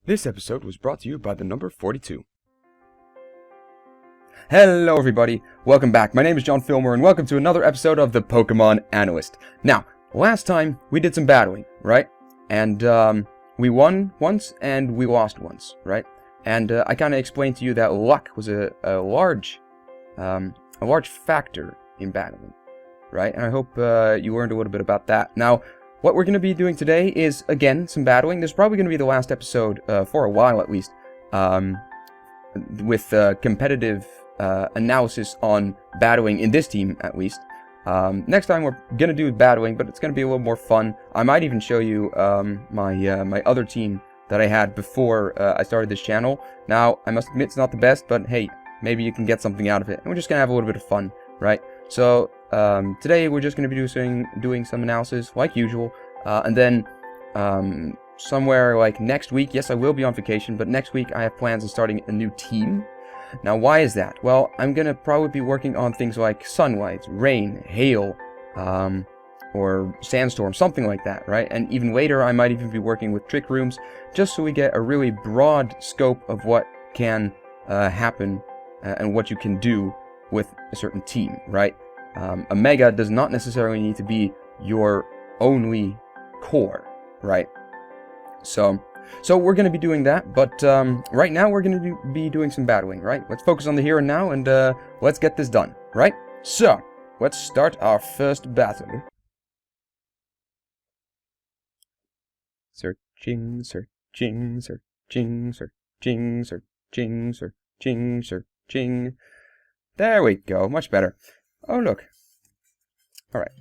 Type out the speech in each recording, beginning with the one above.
This episode was brought to you by the number 42. Hello everybody, welcome back. My name is John Filmer and welcome to another episode of the Pokemon Analyst. Now, last time we did some battling, right? And we won once and we lost once, right? And I kind of explained to you that luck was a large factor in battling, right? And I hope you learned a little bit about that. Now, what we're going to be doing today is, again, some battling. This is probably going to be the last episode, for a while at least, with competitive analysis on battling in this team, at least. Next time we're going to do battling, but it's going to be a little more fun. I might even show you my other team that I had before I started this channel. Now, I must admit it's not the best, but hey, maybe you can get something out of it. And we're just going to have a little bit of fun, right? So, today we're just going to be doing some analysis, like usual, and then somewhere like next week, yes, I will be on vacation, but next week I have plans of starting a new team. Now, why is that? Well, I'm going to probably be working on things like sunlight, rain, hail, or sandstorm, something like that, right? And even later, I might even be working with trick rooms, just so we get a really broad scope of what can happen and what you can do with a certain team, right? A Mega does not necessarily need to be your only core, right? So we're going to be doing that, but right now we're going to be doing some battling, right? Let's focus on the here and now, and let's get this done, right? So, let's start our first battle. Searching, searching, searching, searching, searching, searching, searching. There we go, much better. Oh, look. Alright.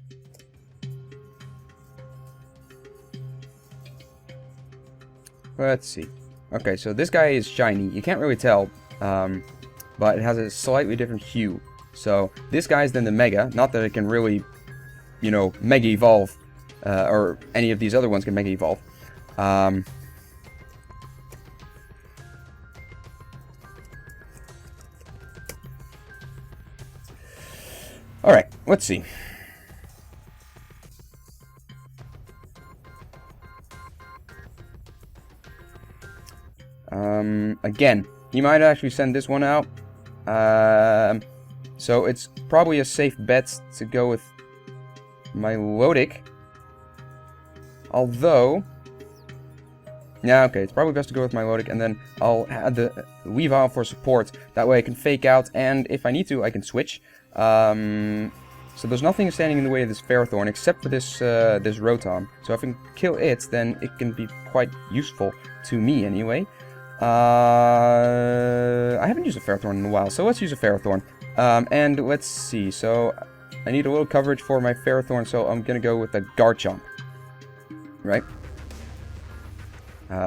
Let's see. Okay, so this guy is shiny. You can't really tell, but it has a slightly different hue. So, this guy's then the Mega. Not that it can really, you know, Mega Evolve, or any of these other ones can Mega Evolve. Alright, let's see. Again, he might actually send this one out. So it's probably a safe bet to go with MacLeod. Although, yeah, okay, it's probably best to go with MacLeod, and then I'll add the Weavile for support. That way I can fake out, and if I need to, I can switch. So there's nothing standing in the way of this Ferrothorn except for this this Rotom. So if I can kill it, then it can be quite useful to me anyway. I haven't used a Ferrothorn in a while, so let's use a Ferrothorn. And let's see. So I need a little coverage for my Ferrothorn, so I'm gonna go with the Garchomp, right?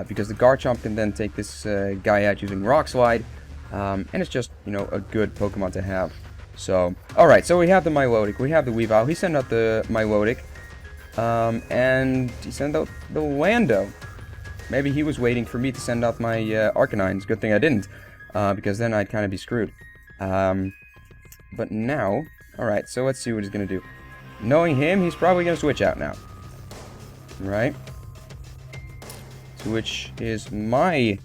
Because the Garchomp can then take this guy out using Rock Slide, and it's just, you know, a good Pokemon to have. So, alright, so we have the MacLeod, we have the Weavile, he sent out the MacLeod, and he sent out the Lando. Maybe he was waiting for me to send out my Arcanines. Good thing I didn't, because then I'd kind of be screwed. But now, alright, so let's see what he's going to do. Knowing him, he's probably going to switch out now. Right? Which is my...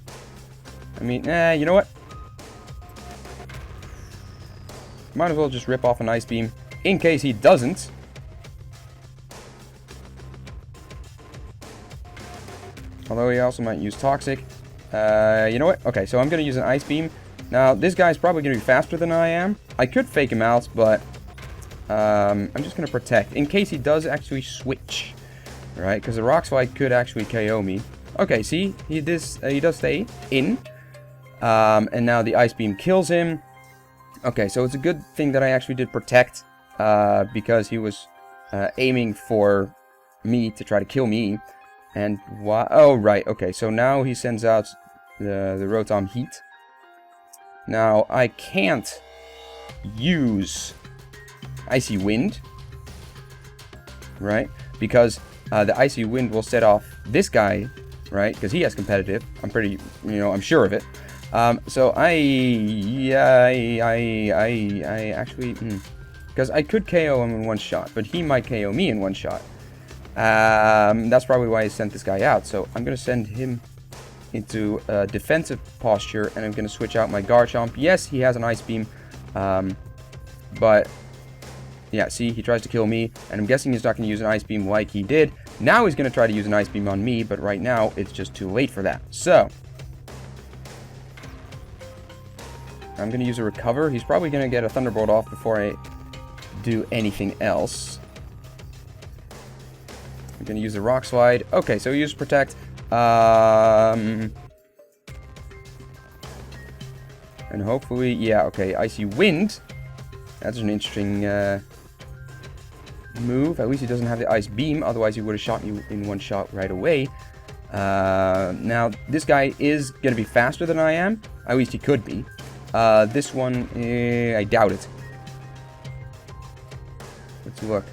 I mean, you know what? Might as well just rip off an Ice Beam, in case he doesn't. Although he also might use Toxic. You know what? Okay, so I'm going to use an Ice Beam. Now, this guy's probably going to be faster than I am. I could fake him out, but I'm just going to protect, in case he does actually switch. Right? Because the Rock Slide could actually KO me. Okay, see? He does stay in. And now the Ice Beam kills him. Okay, so it's a good thing that I actually did protect, because he was aiming for me to try to kill me. And why? Oh, right, okay, so now he sends out the Rotom Heat. Now, I can't use Icy Wind, right? Because the Icy Wind will set off this guy, right? Because he has competitive. I'm pretty, you know, I'm sure of it. So I actually, because I could KO him in one shot, but he might KO me in one shot. That's probably why I sent this guy out. So I'm gonna send him into a defensive posture, and I'm going to switch out my Garchomp. Yes, he has an Ice Beam, but yeah, see, he tries to kill me, and I'm guessing he's not going to use an Ice Beam like he did. Now he's going to try to use an Ice Beam on me, but right now it's just too late for that. So I'm going to use a Recover. He's probably going to get a Thunderbolt off before I do anything else. I'm going to use the Rock Slide. Okay, so he uses Protect. And hopefully, yeah, okay, Icy Wind. That's an interesting move. At least he doesn't have the Ice Beam, otherwise he would have shot me in one shot right away. Now, this guy is going to be faster than I am. At least he could be. This one, I doubt it. Let's look.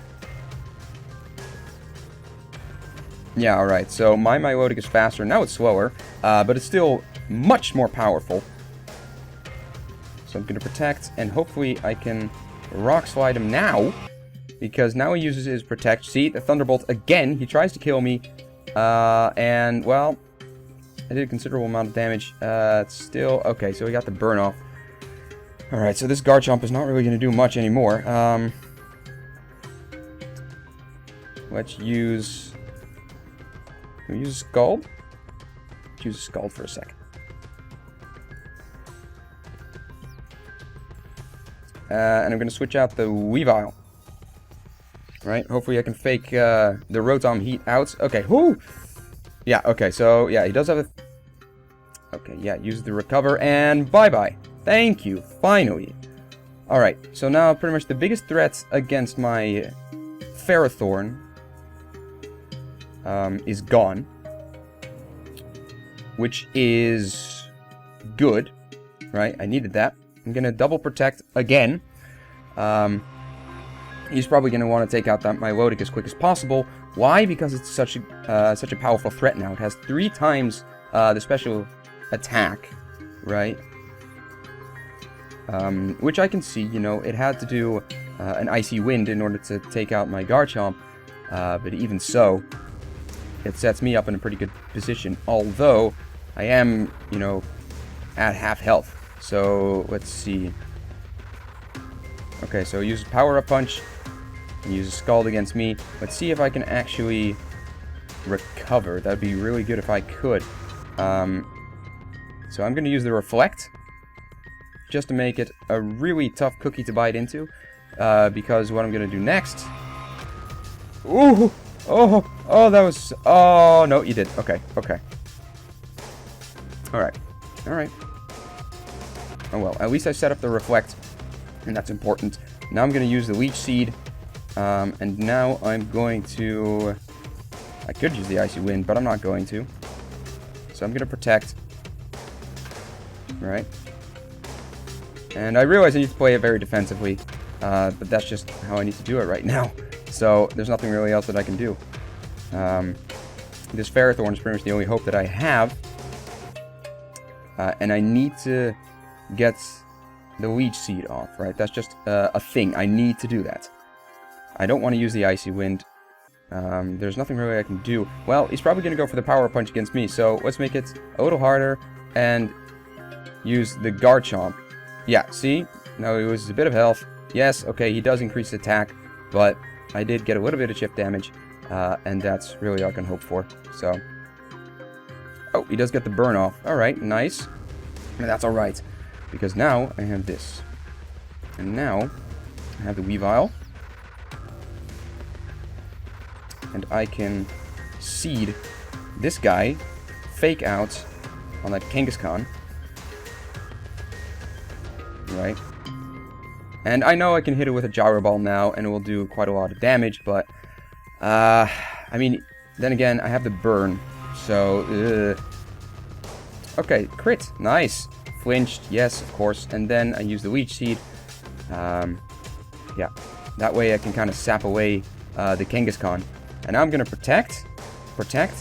Yeah, alright, so my MacLeod is faster. Now it's slower, but it's still much more powerful. So I'm going to Protect, and hopefully I can Rock Slide him now, because now he uses his Protect. See, the Thunderbolt again. He tries to kill me, and, well, I did a considerable amount of damage. It's still, okay, so we got the burn off. Alright, so this Garchomp is not really going to do much anymore. Let's use... Can we use Scald? Let's use Scald for a second. And I'm going to switch out the Weavile. Right, hopefully I can fake the Rotom Heat out. Okay, whoo! Yeah, okay, so, yeah, he does have a... Okay, yeah, use the Recover, and bye-bye. Thank you, finally. Alright, so now pretty much the biggest threat against my Ferrothorn is gone. Which is good, right? I needed that. I'm going to double Protect again. He's probably going to want to take out that MacLeod as quick as possible. Why? Because it's such a powerful threat now. It has 3 times the special attack, right? Which I can see, you know, it had to do an Icy Wind in order to take out my Garchomp. But even so, it sets me up in a pretty good position. Although, I am, you know, at half health. So, let's see. Okay, so he uses Power Up Punch. And uses Scald against me. Let's see if I can actually recover. That'd be really good if I could. So I'm going to use the Reflect. Just to make it a really tough cookie to bite into. Because what I'm going to do next... Ooh! Oh, that was... Oh, no, you did. Okay. Alright. Oh, well, at least I set up the Reflect. And that's important. Now I'm going to use the Leech Seed. And now I'm going to... I could use the Icy Wind, but I'm not going to. So I'm going to Protect. Right. And I realize I need to play it very defensively. But that's just how I need to do it right now. So there's nothing really else that I can do. This Ferrothorn is pretty much the only hope that I have. And I need to get the Leech Seed off, right? That's just a thing. I need to do that. I don't want to use the Icy Wind. There's nothing really I can do. Well, he's probably going to go for the Power Punch against me, so let's make it a little harder and use the Garchomp. Yeah, see? Now he loses a bit of health. Yes, okay, he does increase attack, but I did get a little bit of chip damage, and that's really all I can hope for. So, oh, he does get the burn off. Alright, nice. And that's alright, because now I have this. And now I have the Weavile. And I can seed this guy, fake out on that Kangaskhan. Right? And I know I can hit it with a Gyro Ball now, and it will do quite a lot of damage, but... I mean, then again, I have the burn, so... Okay, crit. Nice. Flinched, yes, of course. And then I use the Leech Seed. Yeah. That way I can kind of sap away the Kangaskhan. And now I'm going to Protect,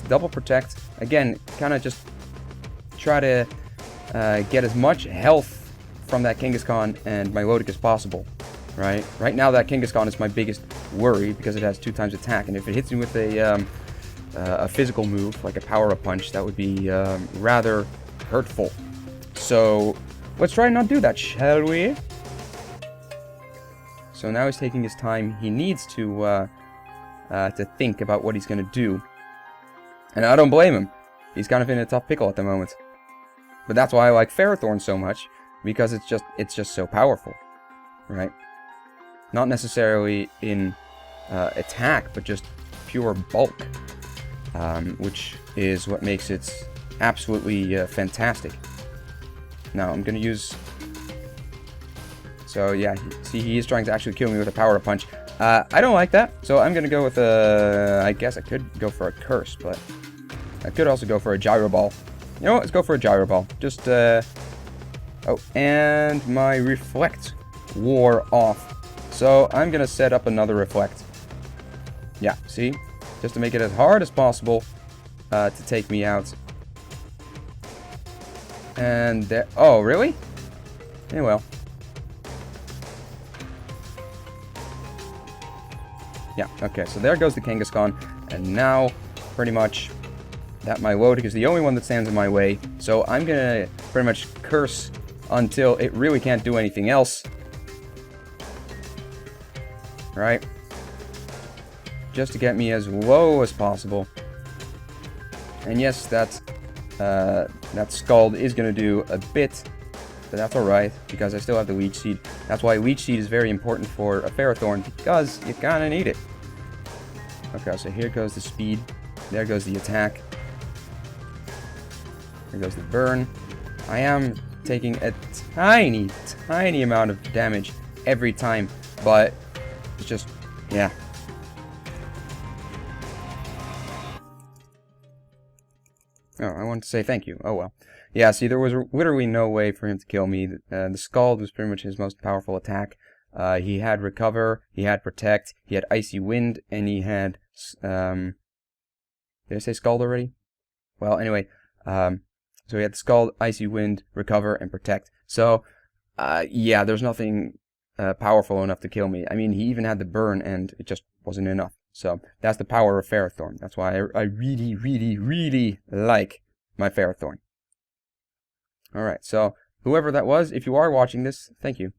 double Protect. Again, kind of just try to get as much health from that Kangaskhan and MacLeod as possible, right? Right now that Kangaskhan is my biggest worry because it has 2 times attack, and if it hits me with a a physical move, like a power-up punch, that would be rather hurtful. So let's try and not do that, shall we? So now he's taking his time. He needs to think about what he's going to do. And I don't blame him. He's kind of in a tough pickle at the moment. But that's why I like Ferrothorn so much, because it's just so powerful, right? Not necessarily in attack, but just pure bulk, which is what makes it absolutely fantastic. Now I'm gonna use. So yeah, see, he is trying to actually kill me with a power punch. I don't like that, so I'm gonna go with a. I guess I could go for a curse, but I could also go for a gyro ball. You know what? Let's go for a gyro ball. Just oh, and my reflect wore off, so I'm gonna set up another reflect. Yeah, see, just to make it as hard as possible to take me out. And there. Oh, really? Yeah, well. Yeah, okay, so there goes the Kangaskhan, and now, pretty much, that MacLeod is the only one that stands in my way, so I'm gonna pretty much curse until it really can't do anything else. Right? Just to get me as low as possible. And yes, that Scald is gonna do a bit, but that's alright, because I still have the Leech Seed. That's why Leech Seed is very important for a Ferrothorn, because you kinda need it. Okay, so here goes the speed. There goes the attack. There goes the burn. I am taking a tiny, tiny amount of damage every time, but it's just, yeah. Oh, I wanted to say thank you. Oh well. Yeah, see, there was literally no way for him to kill me. The Scald was pretty much his most powerful attack. He had Recover, he had Protect, he had Icy Wind, and he had, did I say Scald already? Well, anyway, so he had Scald, Icy Wind, Recover, and Protect. So, yeah, there's nothing powerful enough to kill me. I mean, he even had the Burn, and it just wasn't enough. So, that's the power of Ferrothorn. That's why I really, really, really like my Ferrothorn. Alright, so, whoever that was, if you are watching this, thank you.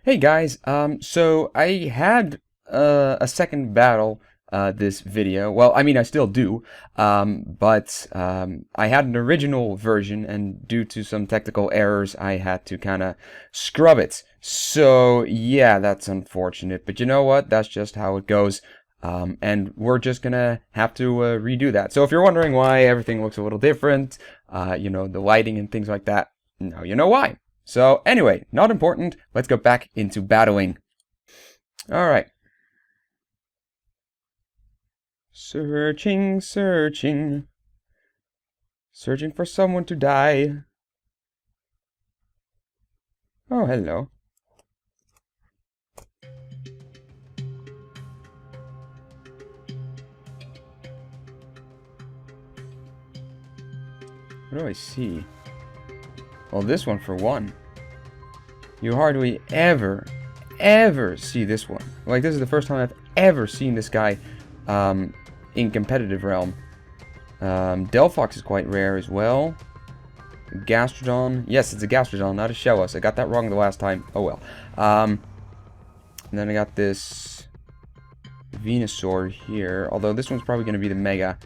Hey guys, so I had a second battle this video. Well, I mean, I still do, but I had an original version, and due to some technical errors, I had to kind of scrub it. So, yeah, that's unfortunate, but you know what? That's just how it goes, and we're just gonna have to redo that. So if you're wondering why everything looks a little different, you know, the lighting and things like that, now you know why. So, anyway, not important. Let's go back into battling. Alright. Searching, searching. Searching for someone to die. Oh, hello. What do I see? Well, this one for one. You hardly ever see this one. Like, this is the first time I've ever seen this guy in competitive realm. Delphox is quite rare as well. Gastrodon. Yes, it's a Gastrodon, not a Shellos. I got that wrong the last time. Oh well. And then I got this Venusaur here. Although this one's probably going to be the Mega.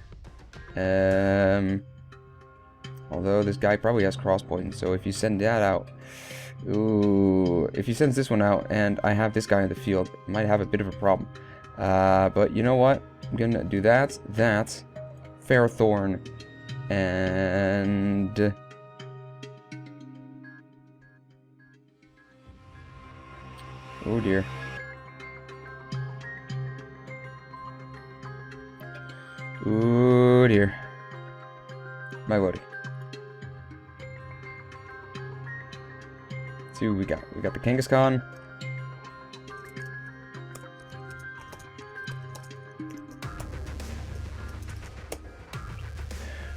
Although this guy probably has cross poison, so if you send that out, ooh, if he sends this one out and I have this guy in the field, I might have a bit of a problem. But you know what? I'm gonna do that, Ferrothorn, and oh dear. Oh dear. My body. See what we got. We got the Kangaskhan.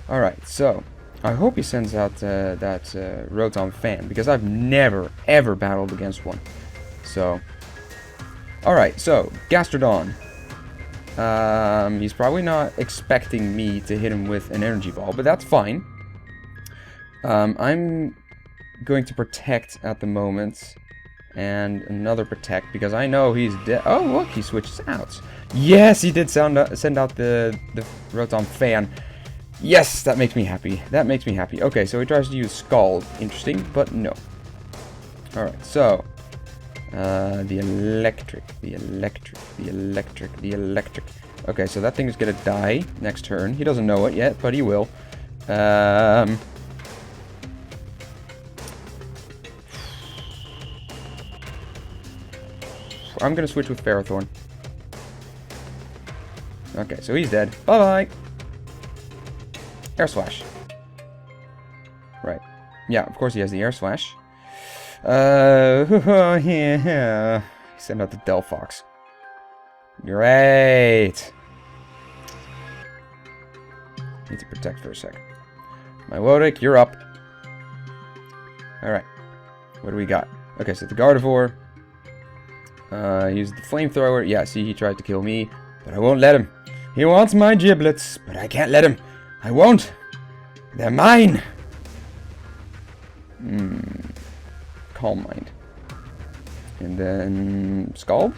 Alright, so I hope he sends out that Rotom Fan, because I've never, ever battled against one. So, alright, so, Gastrodon. He's probably not expecting me to hit him with an energy ball, but that's fine. I'm going to protect at the moment. And another protect, because I know he's dead. Oh, look, he switches out. Yes, he did send out the Rotom fan. Yes, that makes me happy. That makes me happy. Okay, so he tries to use Scald. Interesting, but no. Alright, so... the electric. Okay, so that thing is gonna die next turn. He doesn't know it yet, but he will. I'm gonna switch with Ferrothorn. Okay, so he's dead. Bye-bye! Air Slash. Right. Yeah, of course he has the Air Slash. Yeah. Send out the Delphox. Great! Need to protect for a sec. My Wodic, you're up. Alright. What do we got? Okay, so the Gardevoir. Use the flamethrower. Yeah, see, he tried to kill me, but I won't let him. He wants my giblets, but I can't let him. I won't. They're mine. Calm Mind. And then Scald?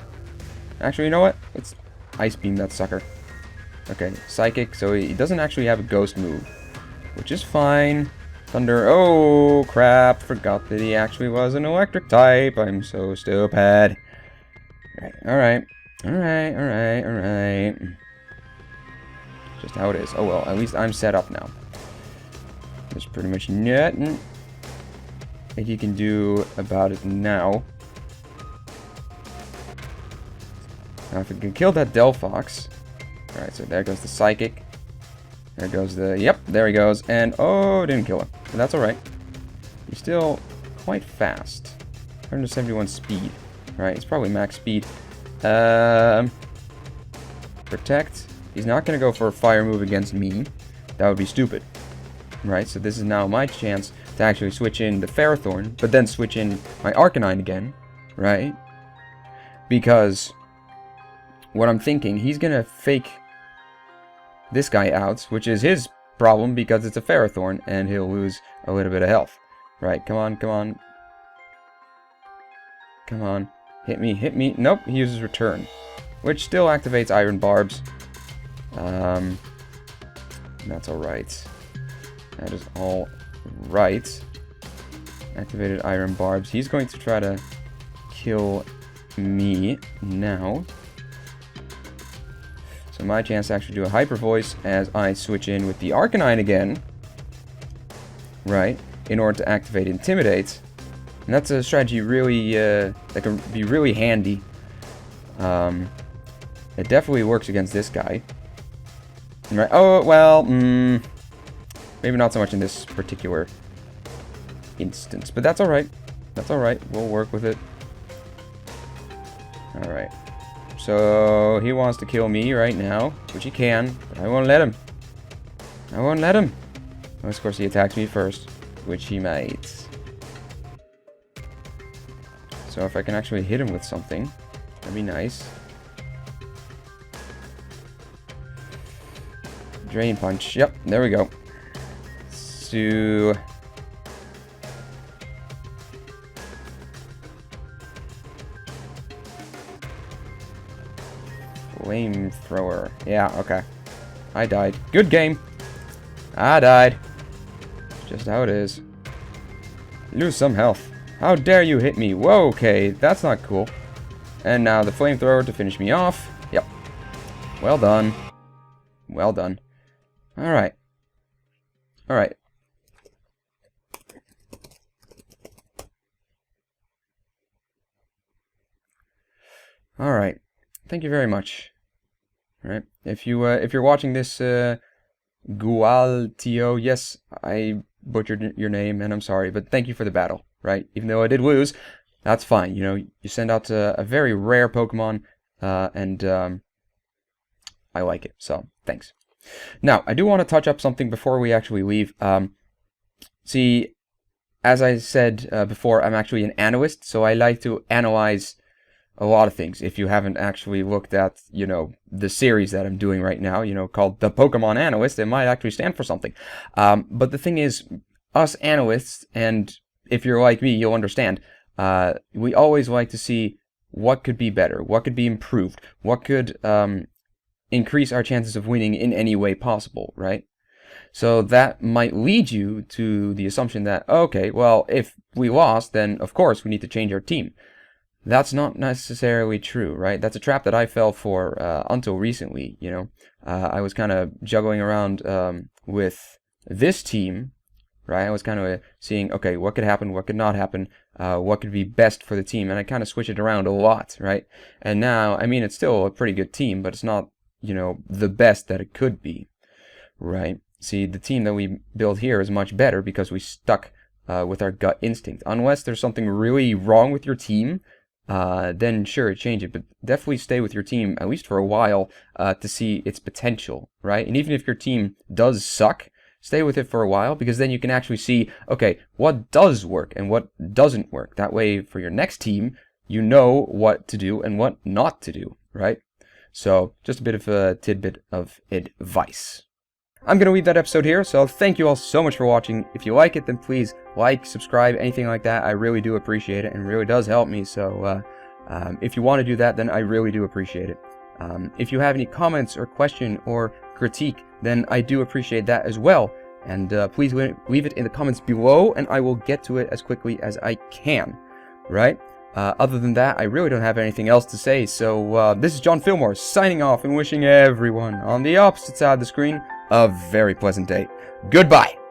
Actually, you know what? Let's Ice Beam that sucker. Okay, Psychic, so he doesn't actually have a Ghost move, which is fine. Thunder, oh crap, forgot that he actually was an electric type. I'm so stupid. Alright. Just how it is. Oh well, at least I'm set up now. There's pretty much nothing that you can do about it now. Now if we can kill that Delphox. Alright, so there goes the Psychic. There goes the... Yep, there he goes. And, oh, didn't kill him. But that's alright. He's still quite fast. 171 speed. Alright, it's probably max speed. Protect. He's not going to go for a fire move against me. That would be stupid. Right, so this is now my chance to actually switch in the Ferrothorn, but then switch in my Arcanine again. Right? Because what I'm thinking, he's going to fake this guy out, which is his problem because it's a Ferrothorn, and he'll lose a little bit of health. Right, come on, come on. Come on. Hit me, hit me. Nope, he uses Return, which still activates Iron Barbs. That's alright. That is all right. Activated Iron Barbs. He's going to try to kill me now. So my chance to actually do a Hyper Voice as I switch in with the Arcanine again. Right, in order to activate Intimidate. And that's a strategy really, that can be really handy. It definitely works against this guy. Right, oh, well, maybe not so much in this particular instance. But that's alright. That's alright. We'll work with it. Alright. So, he wants to kill me right now, which he can, but I won't let him. I won't let him. Of course, he attacks me first, which he might. So if I can actually hit him with something, that'd be nice. Drain Punch. Yep, there we go. So... Flamethrower. Yeah, okay. I died. Good game. I died. Just how it is. Lose some health. How dare you hit me? Whoa, okay. That's not cool. And now the Flamethrower to finish me off. Yep. Well done. Well done. Alright. Alright. Alright. Thank you very much. Alright. If you're watching this, Gualtio, yes, I butchered your name, and I'm sorry, but thank you for the battle, right? Even though I did lose, that's fine. You know, you send out a very rare Pokemon, and I like it, so thanks. Now, I do want to touch up something before we actually leave. See, as I said before, I'm actually an analyst, so I like to analyze a lot of things. If you haven't actually looked at, you know, the series that I'm doing right now, you know, called the Pokemon Analyst, it might actually stand for something. But the thing is, us analysts, and if you're like me, you'll understand, we always like to see what could be better, what could be improved, what could increase our chances of winning in any way possible, right? So that might lead you to the assumption that, okay, well, if we lost, then of course we need to change our team. That's not necessarily true, right? That's a trap that I fell for until recently, you know. I was kind of juggling around with this team, right? I was kind of seeing, okay, what could happen, what could not happen, what could be best for the team, and I kind of switch it around a lot, right? And now, I mean, it's still a pretty good team, but it's not, you know, the best that it could be, right? See, the team that we build here is much better because we stuck with our gut instinct. Unless there's something really wrong with your team, then sure, change it, but definitely stay with your team, at least for a while, to see its potential, right? And even if your team does suck, stay with it for a while, because then you can actually see, okay, what does work and what doesn't work. That way, for your next team, you know what to do and what not to do, right? So, just a bit of a tidbit of advice. I'm going to leave that episode here, so thank you all so much for watching. If you like it, then please like, subscribe, anything like that. I really do appreciate it, and it really does help me, so if you want to do that, then I really do appreciate it. If you have any comments or question or critique, then I do appreciate that as well, and please leave it in the comments below, and I will get to it as quickly as I can, right? Other than that, I really don't have anything else to say, so this is John Fillmore signing off and wishing everyone on the opposite side of the screen a very pleasant day. Goodbye!